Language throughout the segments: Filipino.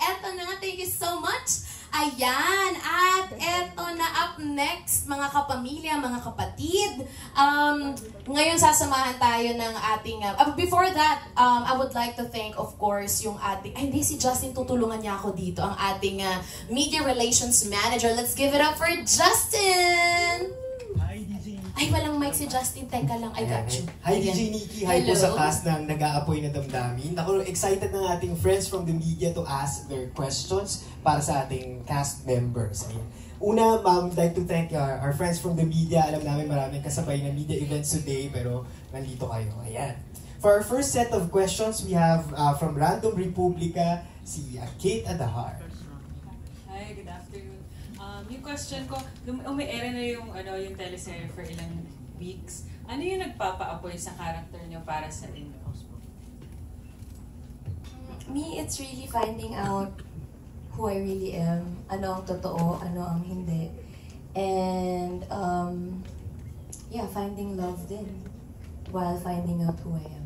eto na nga, thank you so much. Ayan, at eto na up next, mga kapamilya, mga kapatid. Ngayon sasamahan tayo ng ating, before that, I would like to thank, of course, yung ating, hindi si Justin, tutulungan niya ako dito, ang ating Media Relations Manager. Let's give it up for Justin! Ay, walang mic si Justin. Teka lang, I got you. Hi, DJ Nikki. Hi po sa cast ng Nag-aapoy na Damdamin. Ako, excited ng ating friends from the media to ask their questions para sa ating cast members. Ayan. Una, ma'am, like to thank our friends from the media. Alam namin maraming kasabay na media events today, pero nandito kayo. Ayan. For our first set of questions, we have from Random Republica, si Kate Adahar. Hi, good afternoon. Yung question ko, umi-air na yung teleserye for ilang weeks. Ano yung nagpapa-apoy sa character niyo para sa inyo? Me, it's really finding out who I really am. Ano ang totoo, ano ang hindi. And, yeah, finding love din while finding out who I am.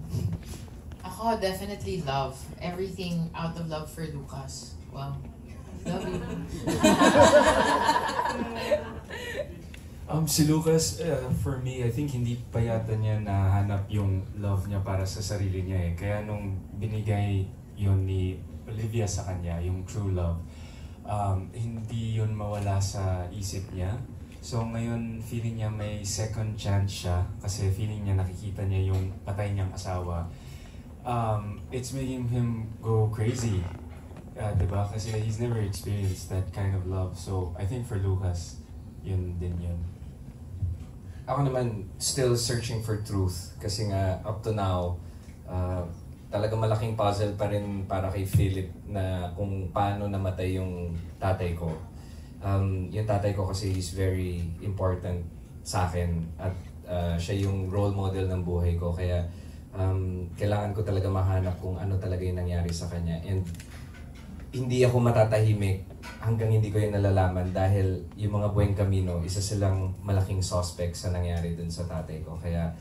Ako, definitely love. Everything out of love for Lucas. Wow. Love you. Si Lucas, for me, I think hindi pa yata niya nahanap yung love niya para sa sarili niya eh. Kaya nung binigay yun ni Olivia sa kanya, yung true love, hindi yun mawala sa isip niya. So ngayon, feeling niya may second chance siya kasi feeling niya nakikita niya yung patay niyang asawa. It's making him go crazy. Diba? Kasi he's never experienced that kind of love. So I think for Lucas, yun din yun. Ako naman, still searching for truth. Kasi nga, up to now, talaga malaking puzzle pa rin para kay Philip na kung paano namatay yung tatay ko. Yung tatay ko kasi is very important sa akin at siya yung role model ng buhay ko. Kaya kailangan ko talaga mahanap kung ano talaga yung nangyari sa kanya. And hindi ako matatahimik hanggang hindi ko yung nalalaman dahil yung mga Buen Camino, isa silang malaking suspect sa nangyari dun sa tatay ko. Kaya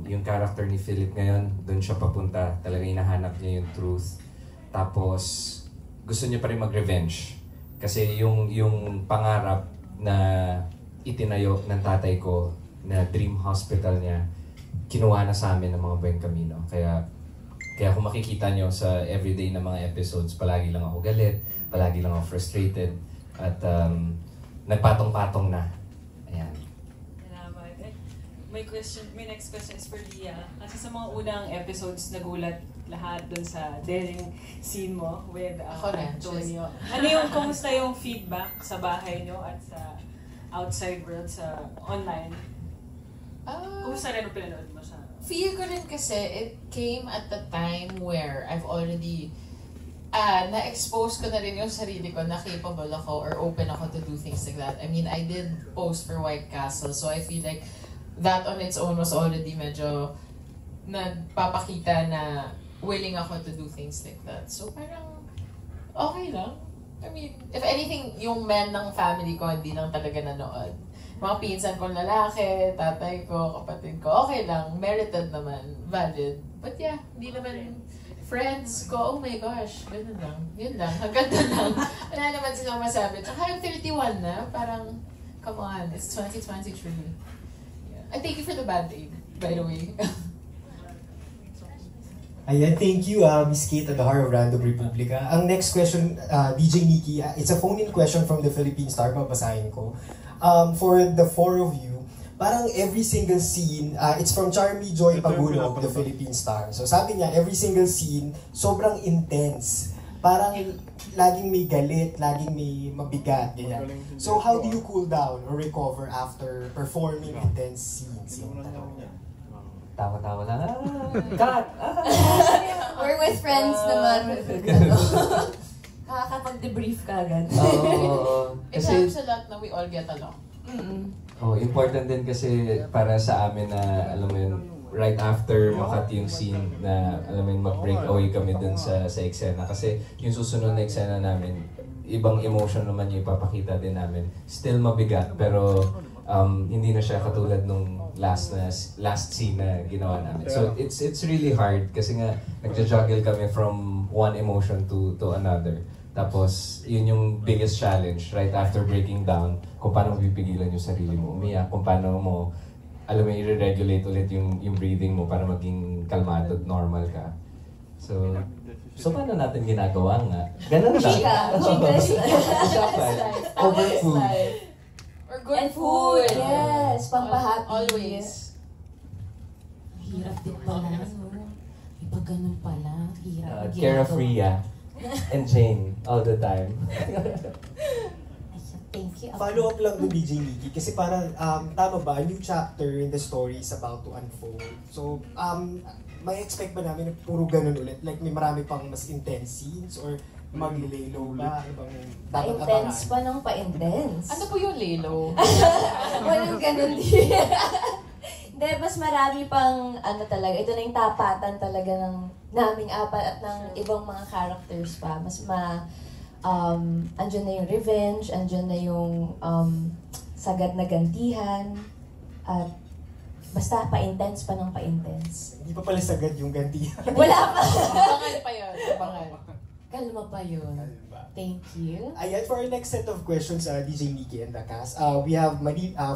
yung character ni Philip ngayon, dun siya papunta. Talaga hinahanap niya yung truth. Tapos gusto niya pa rin mag-revenge. Kasi yung pangarap na itinayo ng tatay ko na dream hospital niya, kinuha na sa amin ng mga Buen Camino. Kaya kung makikita nyo sa everyday na mga episodes, palagi lang ako galit, palagi lang ako frustrated, at nagpatong-patong na. Ayan. Salamat. My next question is for Lia. Kasi sa mga unang episodes, nagulat lahat dun sa daring scene mo with Antonio. Ano yung, kumusta yung feedback sa bahay nyo at sa outside world, sa online? Kumusta rin ang pinanood mo sa... Feel ko rin kasi it came at the time where I've already na-expose ko na rin yung sarili ko na capable ako or open ako to do things like that. I mean, I did post for White Castle, so I feel like that on its own was already medyo nagpapakita na willing ako to do things like that. So parang okay lang. I mean, if anything, yung men ng family ko hindi lang talaga nanood. Mga pinsan kong lalaki, tatay ko, kapatid ko, okay lang, merited naman, valid. But yeah, hindi naman friends ko, oh my gosh, ganun lang. Yun lang, hanggang doon lang. Wala naman silang masabi. Tsaka I'm 31 na, parang, come on, it's 2023. Yeah. I thank you for the band-aid, by the way. Ayan, thank you, Miss Kate Adahar of Random Republica. Ang next question, DJ Nikki, it's a phone-in question from the Philippine Star, babasahin ko. For the four of you, parang every single scene, it's from Charmy Joy Pagunog, the Philippine Star. So sabi niya, every single scene, sobrang intense. Parang laging may galit, laging may mabigat. Ganyan. So how do you cool down or recover after performing intense scenes? Tawa-tawa lang. Cut! We're with friends naman. Nakakapag-debrief ka agad. It helps a lot na we all get along. Important din kasi para sa amin na, alam mo yun, right after makat yung scene na, alam mo yun, mag-break away kami dun sa eksena. Kasi yung susunod na eksena namin, ibang emotion naman yung ipapakita din namin. Still mabigat, pero hindi na siya katulad nung last scene na ginawa namin. So it's really hard kasi nga nagja-juggle kami from one emotion to another. Tapos yun yung biggest challenge right after breaking down, kung paano mo pipigilan yung sarili mo umiyak, kung paano mo alam mo i-regulate ulit yung breathing mo para maging kalmado at normal ka. So paano natin ginagawa nga? Ganun lang. Chika. Over food. Or good And food, food. yes. Pampahappy. Always. Hirap din pala, no? Iba ganun pala. Hirap. Care of Rhea and Jane all the time. Thank you. Follow up lang to DJ Nikki kasi parang tama ba, a new chapter in the story is about to unfold. So, may expect ba namin na puro ganun ulit? Like may marami pang mas intense scenes or maglilay low ba? Ano bang dapat Pa-intense abangan? pa ng pa-intense. Ano po yung lelo? Walang ganun din. Hindi, mas marami pang ano talaga. Ito na yung tapatan talaga ng naming apat at ng ibang mga characters pa. Mas andyan na yung revenge, andyan na yung sagad na gantihan, at basta pa-intense pa ng pa-intense. Hindi pa pala sagad yung ganti. Wala pa! Abangan pa yun. Abangan. Kalma pa yun. Thank you. Ayan, for our next set of questions, DJ Nikki and the cast, we have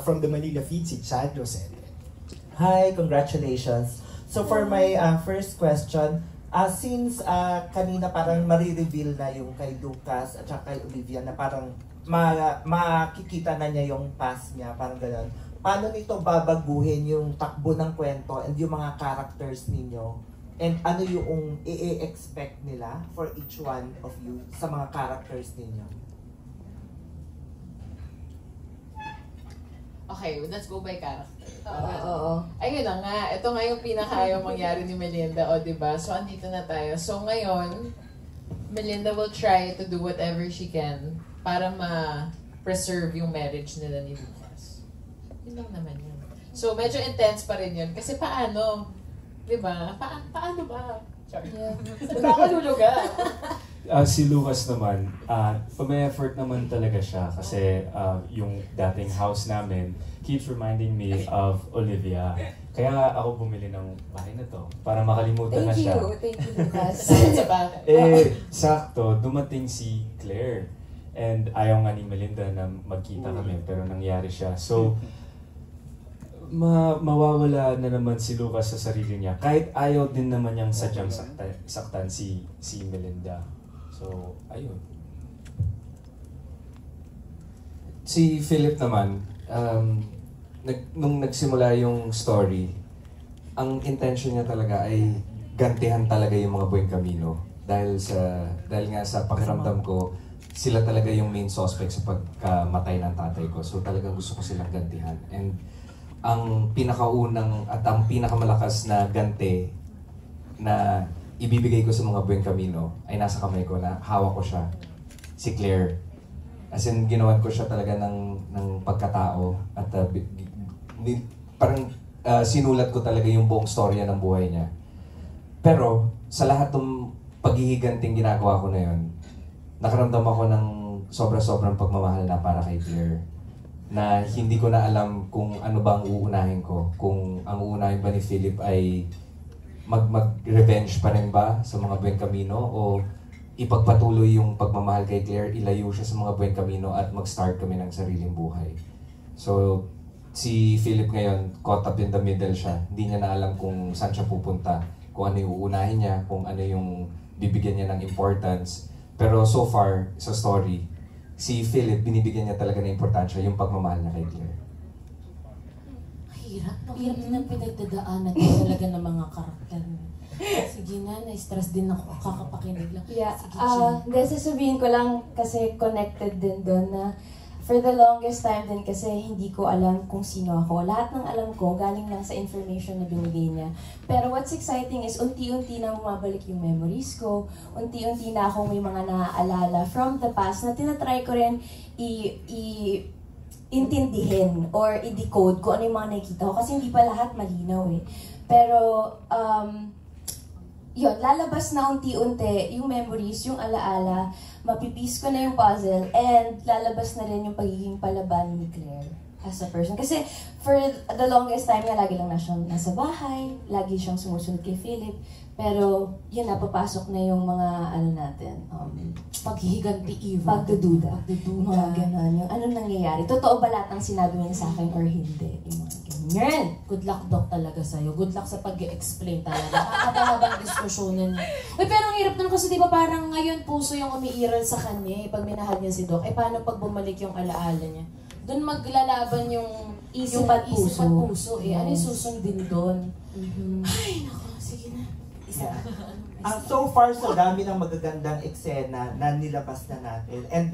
from the Manila feed, si Chad Rosette. Hi, congratulations. So for my first question, since kanina parang marireveal na yung kay Lucas at saka kay Olivia na parang makikita na niya yung past niya, parang gano'n. Paano nito babaguhin yung takbo ng kwento and yung mga characters ninyo? And ano yung i-expect nila for each one of you sa mga characters ninyo? Okay, let's go by character. Oo. Ayun na nga, ito nga yung pinaka-ayaw mangyari ni Melinda, o diba? So, andito na tayo. So, ngayon, Melinda will try to do whatever she can para ma-preserve yung marriage nila ni Lucas. Yun lang naman yun. So, medyo intense pa rin yun. Kasi paano? Diba? Paano ba? Sorry. Yeah. Saan ba ako lulugar? Si Lucas naman, may effort naman talaga siya kasi yung dating house namin keeps reminding me of Olivia. Kaya ako bumili ng bahay na to para makalimutan na siya. Thank you, Lucas. Sa bahay. Sakto, dumating si Claire and ayaw nga ni Melinda na magkita kami pero nangyari siya. So, mawawala na naman si Lucas sa sarili niya kahit ayaw din naman niyang sadyang saktan si Melinda. So, ayun. Si Philip naman, nung nagsimula yung story, ang intention niya talaga ay gantihan talaga yung mga Bueng Camino. Dahil nga sa pakiramdam ko, sila talaga yung main suspect sa pagkamatay ng tatay ko. So talagang gusto ko silang gantihan. And ang pinakaunang at ang pinakamalakas na ganti na ibibigay ko sa mga Bueng Camino ay nasa kamay ko na hawak ko siya, si Claire. As in, ginawan ko siya talaga ng pagkatao at parang sinulat ko talaga yung buong storya ng buhay niya. Pero sa lahat ng paghihiganting ginagawa ko na yun, nakaramdam ako ng sobra-sobrang pagmamahal na para kay Claire. Na hindi ko na alam kung ano ba ang uunahin ko. Kung ang uunahin ba ni Philip ay mag-revenge pa rin ba sa mga Bueng Camino o ipagpatuloy yung pagmamahal kay Claire, ilayo siya sa mga Bueng Camino at mag-start kami ng sariling buhay. So, si Philip ngayon, caught up in the middle siya. Hindi niya na alam kung saan siya pupunta, kung ano yung uunahin niya, kung ano yung bibigyan niya ng importance. Pero so far, sa story, si Philip, binibigyan niya talaga ng importansya yung pagmamahal niya kay Claire. Hirap din ang pinagdadaanan talaga ng mga karakter. Sige na, na-stress din ako kakapakinig lang. Yeah, Sige, Jen. hindi, sasabihin ko lang kasi connected din doon na for the longest time din kasi hindi ko alam kung sino ako. Lahat ng alam ko galing lang sa information na binigay niya. Pero what's exciting is unti-unti na bumabalik yung memories ko. Unti-unti na akong may mga naaalala from the past na tinatry ko rin intindihin or i-decode kung ano yung mga nakikita ko kasi hindi pa lahat malinaw eh. Pero, yun, lalabas na unti-unti yung memories, yung alaala, mapipis ko na yung puzzle, and lalabas na rin yung pagiging palaban ni Claire. as a person. Kasi for the longest time nga, lagi lang na siyang nasa bahay, lagi siyang sumusunod kay Philip. Pero, yun na, papasok na yung mga, ano natin, Paghihiganti evil. pagdududa. Pagdududa. Mga ganon. Yung ano nangyayari. Totoo ba lahat ng sinabi niya sa akin or hindi? Yung mga ganyan. Good luck, Doc, talaga sa'yo. Good luck sa pag-explain talaga. Nakakatawa diskusyonan niya. Uy, pero ang hirap nun kasi di ba parang ngayon puso yung umiiral sa kanya pag minahal niya si Doc. Paano pag bumalik yung alaala niya? Doon maglalaban yung Isip at puso. Ano yung susundin doon? Mm-hmm. Ay, nako. Sige na. Isa. So far, so dami ng magagandang eksena na nilabas na natin. And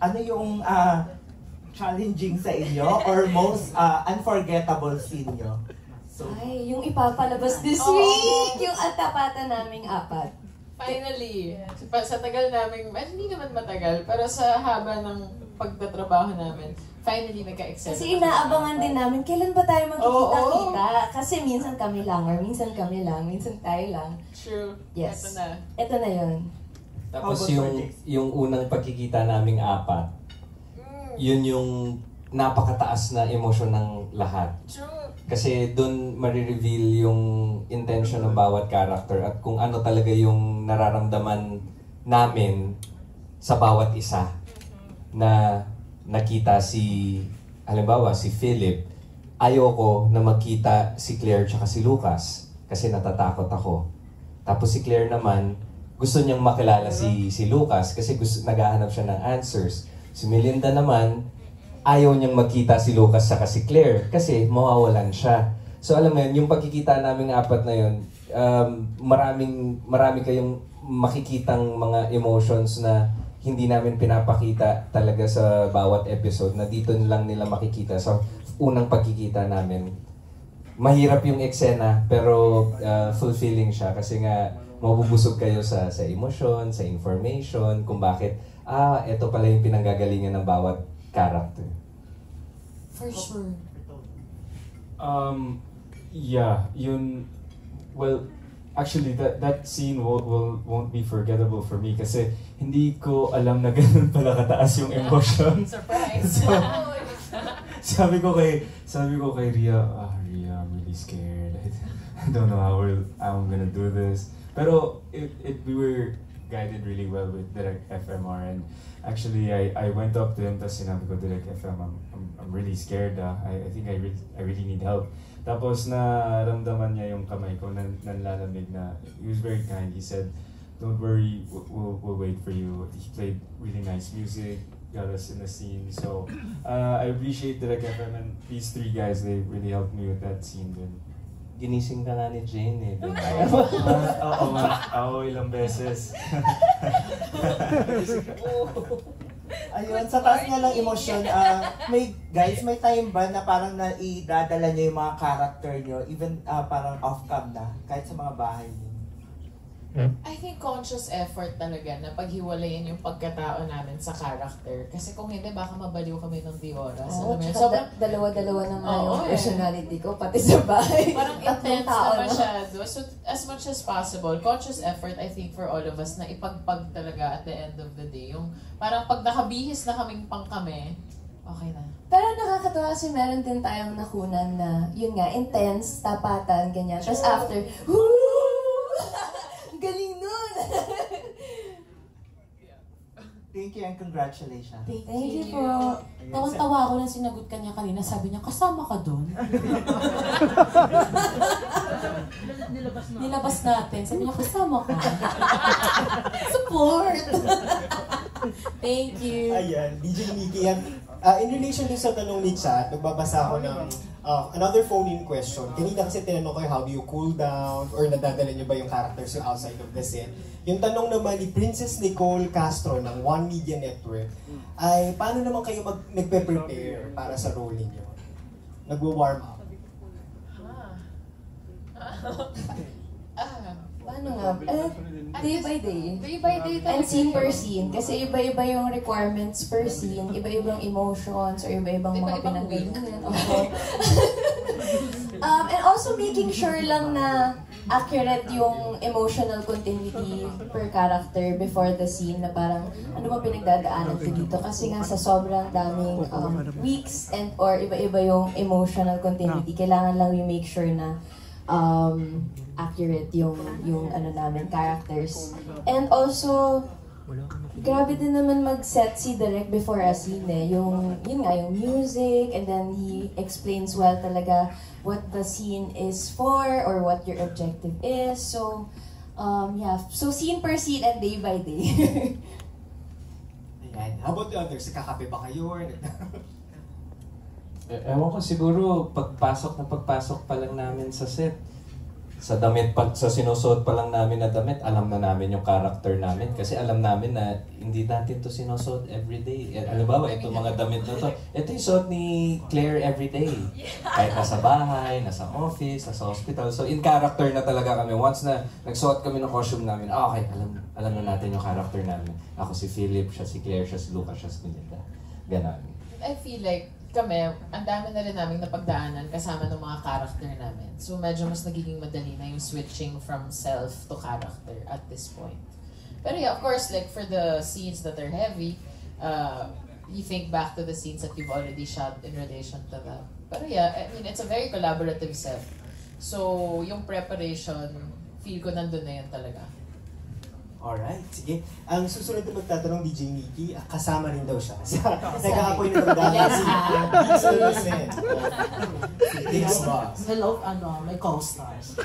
ano yung challenging sa inyo or most unforgettable scene nyo? So, Ay, yung ipapalabas this week! Yung atapatan naming apat. Finally, sa tagal namin, hindi naman matagal, pero sa haba ng pagtatrabaho namin, finally nagka-excel. Kasi inaabangan din namin, kailan ba tayo magkikita-kita? Kasi minsan kami lang, or minsan kami lang, minsan tayo lang. True. Yes. Ito na. Ito na yun. Tapos yung unang pagkikita naming apat, yun yung napakataas na emosyon ng lahat. True. Kasi doon marireveal yung intention ng bawat character at kung ano talaga yung nararamdaman namin sa bawat isa. Na nakita si, halimbawa, si Philip, ayoko na magkita si Claire tsaka si Lucas kasi natatakot ako. Tapos si Claire naman, gusto niyang makilala si Lucas kasi naghahanap siya ng answers. Si Melinda naman, ayaw niyang magkita si Lucas saka si Claire kasi mawawalan siya. So alam mo yun, yung pagkikita naming apat na yun, marami kayong makikitang mga emotions na hindi namin pinapakita talaga sa bawat episode na dito lang nila makikita sa unang pagkikita namin. Mahirap yung eksena pero fulfilling siya kasi nga mabubusog kayo sa emosyon, sa information, kung bakit ito pala yung pinanggagalingan ng bawat character. For sure. Yeah, well, actually that scene won't be forgettable for me kasi hindi ko alam na ganun pala kataas yung emotion. Surprise! So, sabi ko kay Ria, Ria, I'm really scared. I don't know how I'm gonna do this. Pero we were guided really well with Direct FMR, and actually I went up to him tapos sinabi ko, Direct FM, I'm really scared. I think I really need help. Tapos naramdaman niya yung kamay ko nanlalamig na. He was very kind. He said, don't worry, we'll wait for you. He played really nice music, got us in the scene. So I appreciate Direct FM and these three guys, they really helped me with that scene din. Ginising ka nga ni Jane eh. Oo, ilang beses. ayun, sa taas nga ng emosyon, may time ba na parang naidadala niyo yung mga character niyo, even parang off-cam na, kahit sa mga bahay niyo? I think conscious effort talaga na paghiwalayin yung pagkatao namin sa character. Kasi kung hindi, baka mabaliw kami ng di oras. Oo, Alam mo yun? tsaka dalawa-dalawa naman Oo, yung eh. personality ko, pati sa bahay. Parang Tatlong intense tao na masyado. So, as much as possible, conscious effort, I think, for all of us na ipagpag talaga at the end of the day. Yung parang pag nakabihis na kaming pang kami, okay na. Pero nakakatawa kasi meron din tayong nakunan na, yun nga, intense, tapatan, ganyan. Tapos after, woo! Galing nun! Thank you and congratulations. Thank you po. Tawan-tawa ako nang sinagot kanya kanina. Sabi niya, kasama ka doon? Nilabas natin. Sabi niya, kasama ka. Support! Thank you. Ayan, DJ Nikki, yan. In relation din sa tanong ni Chat, nagbabasa ako ng another phone-in question. Kanina kasi tinanong ko, how do you cool down? Or nadadala niyo ba yung characters yung outside of the set? Yung tanong naman ni Princess Nicole Castro ng One Media Network ay paano naman kayo nagpe-prepare para sa role niyo? Nagwo-warm up? Paano nga? Day by day. Day by day talaga. And scene per scene. Kasi iba-iba yung requirements per scene. Iba-ibang emotions or iba-ibang mga pinanggalingan. And also making sure lang na accurate yung emotional continuity per character before the scene na parang ano ba pinagdadaanan ko dito kasi nga sa sobrang daming weeks and or iba-iba yung emotional continuity, kailangan lang we make sure na accurate yung ano namin characters. And also grabe din naman mag-set si Direk before a scene eh. Yun nga, yung music, and then he explains well talaga what the scene is for or what your objective is. So, yeah. So, scene per scene and day by day. Ayan. How about the others? Kakape ba kayo? Or... Ewan ko, siguro pagpasok pa lang namin sa set, sa sinusuot pa lang namin na damit, alam na namin yung character namin. Kasi alam namin na hindi natin to sinusuot everyday. Halimbawa, ito mga damit na to. Ito yung suot ni Claire everyday. Kahit nasa bahay, nasa office, nasa hospital. So in character na talaga kami. Once na nagsuot kami ng costume namin, okay, alam na natin yung character namin. Ako si Philip, siya si Claire, siya si Lucas, siya si Melinda. Ganon. I feel like kami, ang dami na rin namin napagdaanan kasama ng mga character namin. So medyo mas nagiging madali na yung switching from self to character at this point. Pero yeah, of course, like for the scenes that are heavy, you think back to the scenes that you've already shot in relation to that. Pero yeah, I mean, it's a very collaborative set. So yung preparation, feel ko nandun na yun talaga. Alright, sige. Ang susunod na magtatanong DJ Nikki, kasama rin daw siya. Nag-aapoy na magdadaan si Vincent. Thanks, boss. Hello, my co-stars.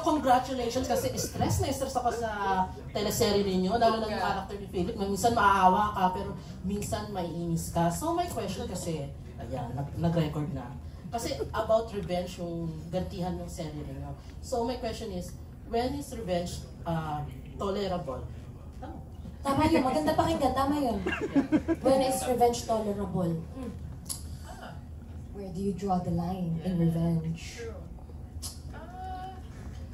Congratulations kasi stress ako sa teleserye ninyo. Dahil ng character ni Philip, minsan maaawa ka pero minsan maiinis ka. So my question kasi, ayan, nag-record na. Kasi about revenge, yung gantihan ng serye ninyo. So my question is, when is revenge tolerable? Tama yun, maganda pakinggan, tama yun. When is revenge tolerable? Where do you draw the line in revenge?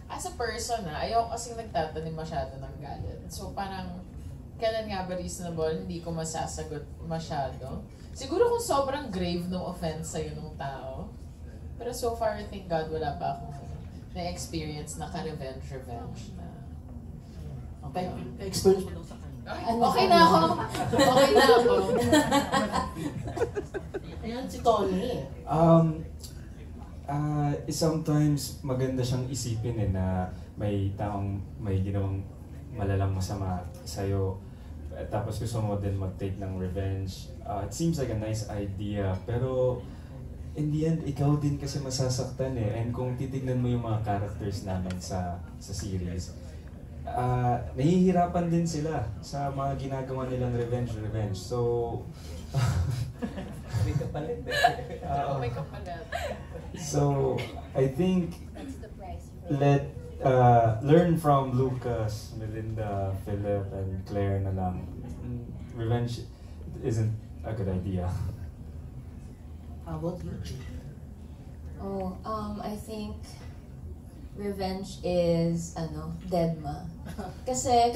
As a person, ayoko kasing nagtatanim masyado ng galit. So parang, kailan nga ba reasonable, hindi ko masasagot masyado. Siguro kung sobrang grave ng offense sa'yo ng tao. Pero so far, I think God, wala pa akong na-experience na ka-revenge na. Okay, experience mo lang sa kanya. Okay na ako. Okay na ako. Ayan si Tony. Sometimes maganda siyang isipin na may taong may ginawang malalang masama sa'yo. Tapos gusto mo din mag-take ng revenge. It seems like a nice idea, pero in the end, ikaw din kasi masasaktan eh. And kung titignan mo yung mga characters namin sa series, nahihirapan din sila sa mga ginagawa nilang revenge. So, May kapalit eh. May kapalit. So, I think learn from Lucas, Melinda, Philip, and Claire na lang. Revenge isn't a good idea. How about you, G? I think revenge is deadma. Kasi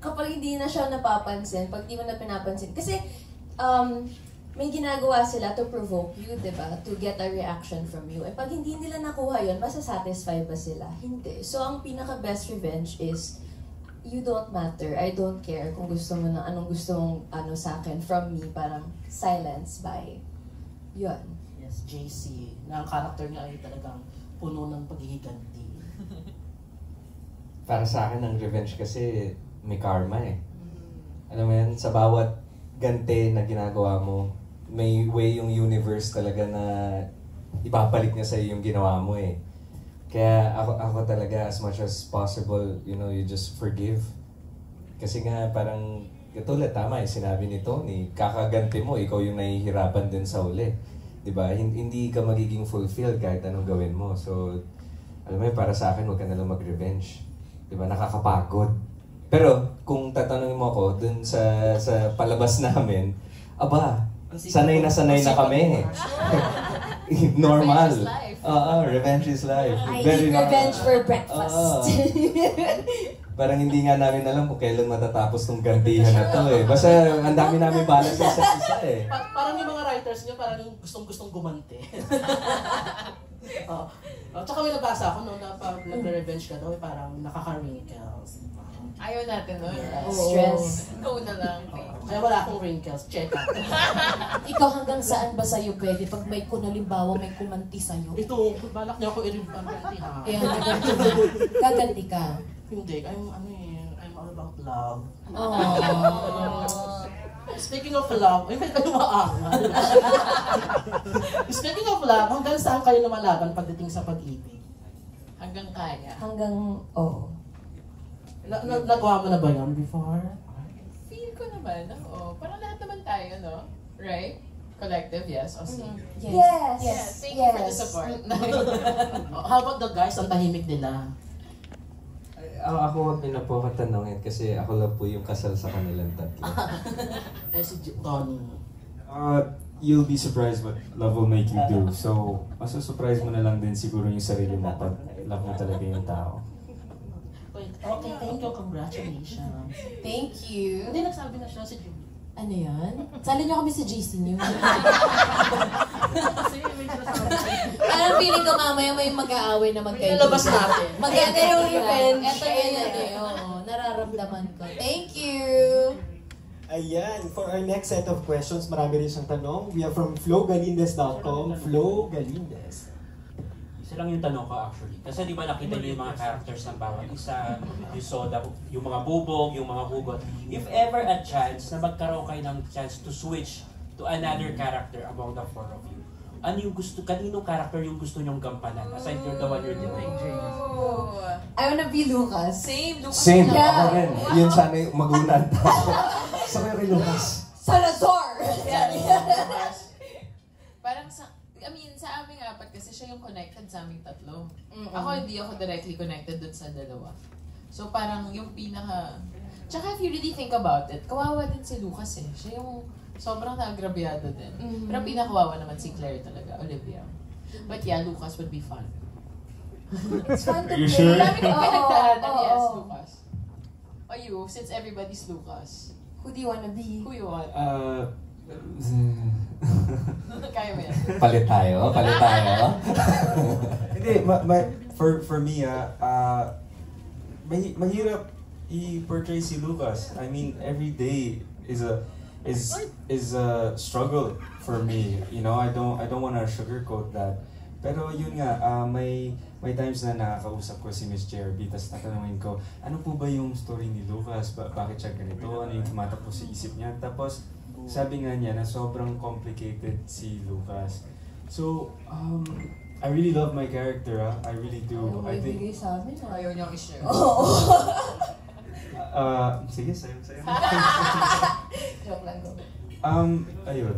kapag hindi na siya napapansin, pag di mo na pinapansin, kasi may ginagawa sila to provoke you, diba? To get a reaction from you. Eh pag hindi nila nakuha yun, masasatisfy ba sila? Hindi. So ang pinaka-best revenge is you don't matter. I don't care kung gusto mo na anong gusto mong sa akin from me, parang silence by yun. Yes, JC. Na ang character niya ay talagang puno ng paghihiganti. Para sa akin, ang revenge kasi may karma eh. Alam mo yan, sa bawat ganti na ginagawa mo, may way yung universe talaga na ibabalik niya sa'yo yung ginawa mo eh. Kaya ako talaga, as much as possible, you just forgive. Kasi nga parang, katulad tama yung sinabi ni Tony, kakaganti mo, ikaw yung nahihirapan din sa uli. Diba? Hindi ka magiging fulfilled kahit anong gawin mo. So, alam mo yun, para sa akin, huwag ka nalang mag-revenge. Diba? Nakakapagod. Pero, kung tatanungin mo ako, dun sa palabas namin, aba, sanay na kami. Normal. Revenge is life. I eat revenge for breakfast. Parang hindi nga namin alam kung kailan matatapos tong gantihan na to eh. Basta ang dami namin balas sa isa't isa eh. Parang yung mga writers niya parang gustong-gustong gumante. Tsaka may nabasa ako noon na pag nag-revenge ka daw, parang nakaka-wrinkles. Ayaw natin nun. Stress. Go na lang. Kaya wala akong wrinkles. Check out. Ikaw hanggang saan ba sa'yo pwede? Pag may kunalimbawa, may kumanti sa'yo. Ito, balak niya ako i-revanti ha. Kaya gaganti ka. Hindi, I'm all about love. Aww. Speaking of love, ay may kayo maangal. Speaking of love, hanggang saan kayo lumalaban pagdating sa pag-ibig? Hanggang kaya. Nagawa mo na ba yan before? Feel ko naman, oo. Parang lahat naman tayo, no? Right? Collective, yes. O si. Yes. Thank you for the support. How about the guys? Ang tahimik nila. Ako wag niyo na po katanungin kasi ako lang po yung kasal sa kanilang tatlo. Si Tony. You'll be surprised what love will make you do. So, masusurprise mo na lang din siguro yung sarili mo pag love mo talaga yung tao. Okay, thank you. Congratulations. Thank you. Hindi, nagsabi na siya si Julie. Ano yan? Sali niyo kami sa GC News. Kasi may sinasabi siya. Parang feeling ko mamaya may mag-aaway na magkaibigan. Ilalabas natin. Maganda yung revenge. Ito Ayan yun na. oo. Nararamdaman ko. Thank you! Ayan, for our next set of questions, marami rin siyang tanong. We are from flowgalindes.com. Flo Galindes. Isa lang yung tanong ko actually. Kasi di ba nakita niyo yung mga characters ng bawat isa, you saw yung mga bubog, yung mga hugot. If ever a chance na magkaroon kayo ng chance to switch to another character among the four of you, ano yung gusto, kaninong character yung gusto nyong gampanan? Aside you're the one you're doing. I wanna be Lucas. Same, Lucas. Same, Yeah. ako rin. Yun sana yung magulan. Sa kayo kay Lucas. Salazar! Parang sa aming apat kasi siya yung connected sa aming tatlo. Ako hindi ako directly connected dun sa dalawa. So parang yung pinaka... Tsaka if you really think about it, kawawa din si Lucas eh. Siya yung sobrang naagrabyado din. Pero pinakawawa naman si Claire talaga, Olivia. But yeah, Lucas would be fun. It's fun to Are you play. sure? Dami kong pinagdaanan, yes, Oo. Lucas. O you, since everybody's Lucas, Who do you wanna be? who you want? Kaya mo yan. Palit tayo. Hindi, for me, mahirap i-portray si Lucas. I mean, every day is a struggle for me. You know, I don't want to sugarcoat that. Pero yun nga, may times na nakakausap ko si Miss JRB, tapos tatanungin ko, ano po ba yung story ni Lucas? Bakit siya ganito? Ano yung tumatakbo sa isip niya? Tapos, sabi nga niya na sobrang complicated si Lucas. So, I really love my character, I really do. I think... Bigay sa amin. Ayaw niyang i-share. Sige, sayo. Joke lang ko. Ayun.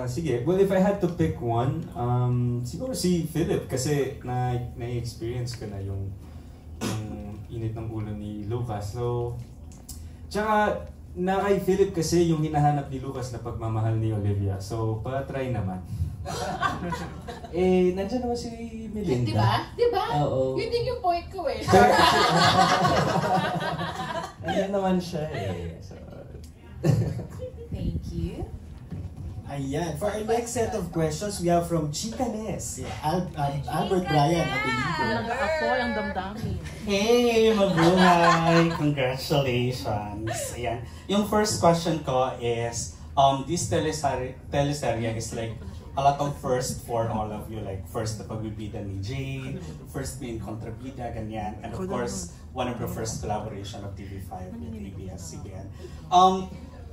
Sige. Well, if I had to pick one, siguro si Philip kasi na-experience ko na yung init ng ulo ni Lucas. So, tsaka na kay Philip kasi yung hinahanap ni Lucas na pagmamahal ni Olivia. So, pa-try naman. Nandiyan naman si Melinda. Diba? Oo. Yun din yung point ko eh. Nandiyan naman siya eh. So, Thank you. Ayan, for our next set of questions, we have from Chicanes. Albert Bryan, I believe. Nag-aapoy ang damdamin. Hey, mabuhay! Congratulations! Ayan. Yung first question ko is, this teleserye is like a lot of first for all of you. Like, first na pagbibida ni Jade, first being kontrabida, ganyan. And of course, one of the first collaboration of TV5 with ABS-CBN.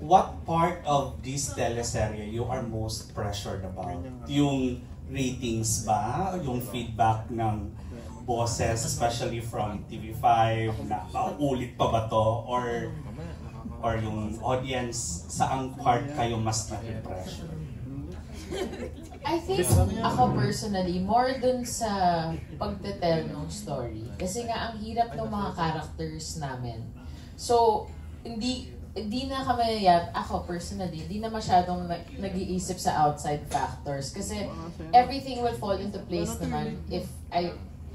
What part of this teleserye you are most pressured about? Yung ratings ba? Yung feedback ng bosses, especially from TV5, na mauulit pa ba to? Or yung audience, saang part kayo mas na-pressure? I think ako personally, more dun sa pagtetel ng story. Kasi nga, ang hirap ng mga characters namin. So, hindi na kami ako personally, hindi na masyadong nag-iisip sa outside factors. Kasi everything will fall into place naman if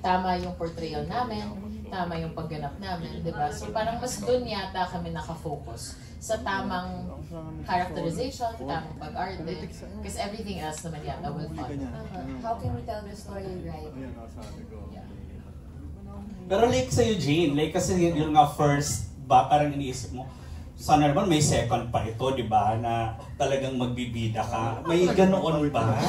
tama yung portrayal namin, tama yung pagganap namin, di ba? So parang mas doon yata kami nakafocus sa tamang characterization, tamang pag-arte. Because everything else naman yata will follow. How can we tell the story right? Yeah. Pero like sa'yo, Jane, like kasi yung nga first ba, parang iniisip mo, sana naman may second pa ito, di ba? Na talagang magbibida ka. May ganoon ba?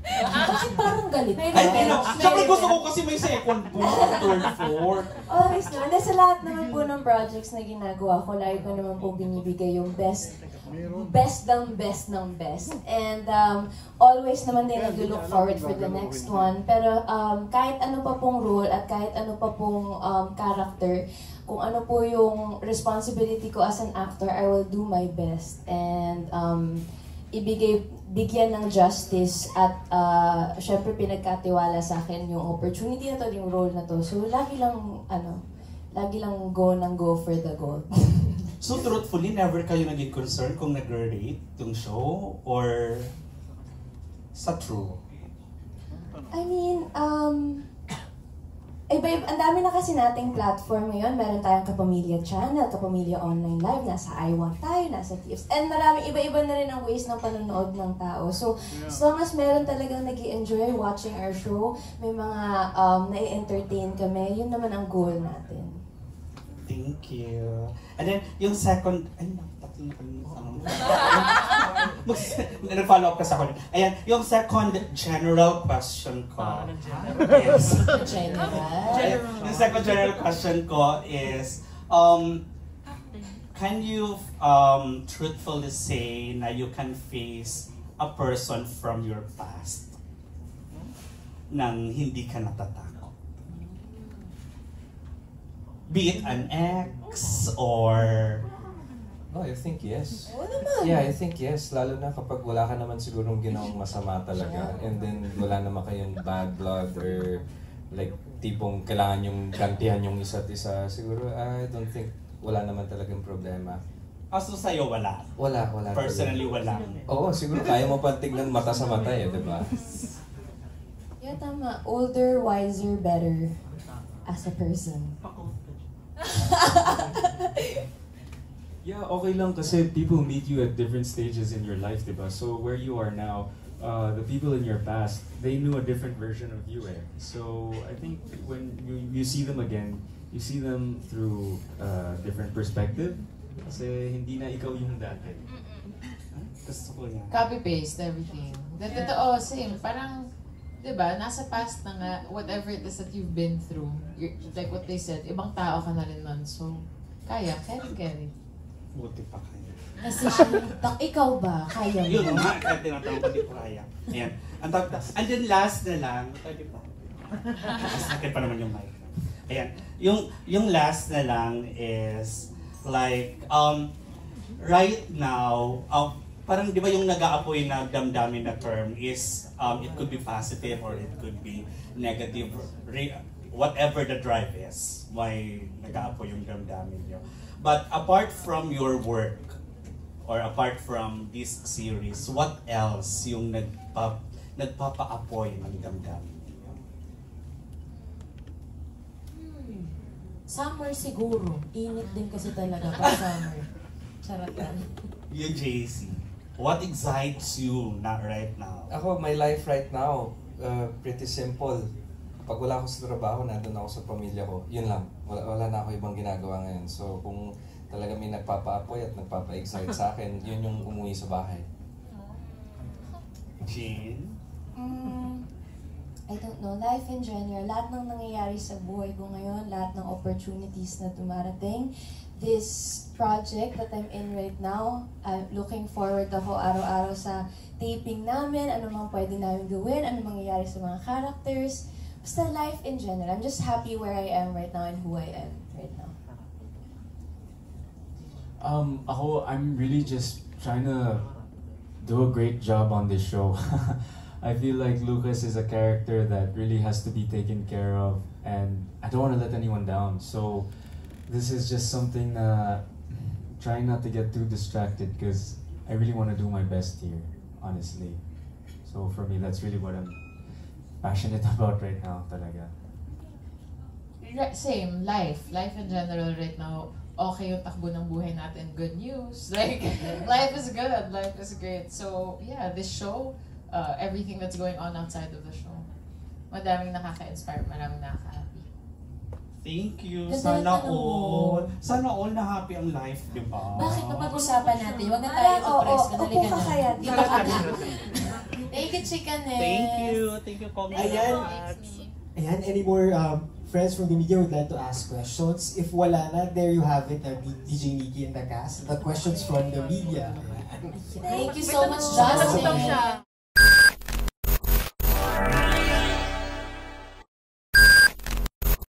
Bakit parang galit? Ay, siyempre gusto ko kasi may second po, third, fourth. Always naman. Sa lahat naman po ng projects na ginagawa ko, lagi ko naman po binibigay yung best ng best. And always naman din nag-look forward for the next one. Pero kahit ano pa pong role at kahit ano pa pong character, kung ano po yung responsibility ko as an actor, I will do my best. And bigyan ng justice at syempre pinagkatiwala sa akin yung opportunity na to, yung role na to. So lagi lang go for the goal. So truthfully, never kayo naging concerned kung nag-rate yung show? Or sa true? I mean, ang dami na kasi nating platform ngayon. Meron tayong Kapamilya Channel, Kapamilya Online Live, nasa iWant tayo, nasa TFs. And maraming iba-iba na rin ang ways ng panonood ng tao. So, as long as meron talagang nag-i-enjoy watching our show, may mga nai-entertain kami, yun naman ang goal natin. Thank you. And then, yung second, nag-follow up kasi ako. Ayan, yung second general question ko. Yes. Yung second general question ko is, can you truthfully say na you can face a person from your past nang hindi ka natatakot? Be it an ex or... No, I think yes. Yeah, I think yes. Lalo na kapag wala ka naman sigurong ginawang masama talaga. And then wala naman kayong bad blood or like tipong kailangan yung gantihan yung isa't isa. Siguro, I don't think wala naman talagang problema. So sa'yo wala? Wala. Personally wala? Oo, siguro kaya mo pang tignan mata sa mata eh, di ba? Yeah, tama. Older, wiser, better as a person. Yeah, okay lang kasi people meet you at different stages in your life, diba? So where you are now, the people in your past, they knew a different version of you eh. So I think when you see them again, you see them through a different perspective. Kasi hindi na ikaw yung dati. Gusto ko yan. Copy-paste everything. Totoo, same. Parang, diba, nasa past na nga, whatever it is that you've been through, like what they said, ibang tao ka na rin nun. So, carry. Buti pa kayo. Kasi ikaw ba? Kaya mo? Yun nga, kahit tinatanong ko, di ko kaya. Ayan. And then last na lang, pwede pa. Sakit pa naman yung mic. Ayan. Yung last na lang is, like, right now, parang di ba yung nag-aapoy na damdamin na term is, it could be positive or it could be negative, whatever the drive is, may nag-aapoy yung damdamin nyo. But apart from your work, or apart from this series, what else yung nagpapa-apoy ng damdamin niyo? Summer siguro. Init din kasi talaga pag summer. Charot lang. You, JC, what excites you right now? Ako, my life right now, pretty simple. Pag wala ako sa trabaho, nandun ako sa pamilya ko. Yun lang. Wala na ako ibang ginagawa ngayon. So kung talaga may nagpapa-apoy at nagpapa-excite sa akin, yun yung umuwi sa bahay. Jean? I don't know. Life in general. Lahat ng nangyayari sa buhay ko ngayon, lahat ng opportunities na dumarating, this project that I'm in right now, I'm looking forward ako araw-araw sa taping namin, ano mang pwede namin gawin, ano mangyayari sa mga characters. Basta life in general. I'm just happy where I am right now and who I am right now. I'm really just trying to do a great job on this show. I feel like Lucas is a character that really has to be taken care of, and I don't want to let anyone down. So this is just something trying not to get too distracted because I really want to do my best here, honestly. So for me, that's really what I'm passionate about right now, talaga. Same, life in general right now, okay yung takbo ng buhay natin, good news. Like, life is good, life is great. So, yeah, this show, everything that's going on outside of the show, madaming nakaka-inspire, maraming nakaka-happy. Thank you. Ganda Sana ng tanong mo. all. Sana all na happy ang life, di ba? Bakit mapag-usapan natin? Huwag na tayo mag-press. Kadali ka na. Thank you, Chikanet. Thank you. Thank you, Ayan, any more friends from the media would like to ask questions? If wala na, there you have it, DJ Nikki and the cast. The questions from the media. Thank you so much, Justin.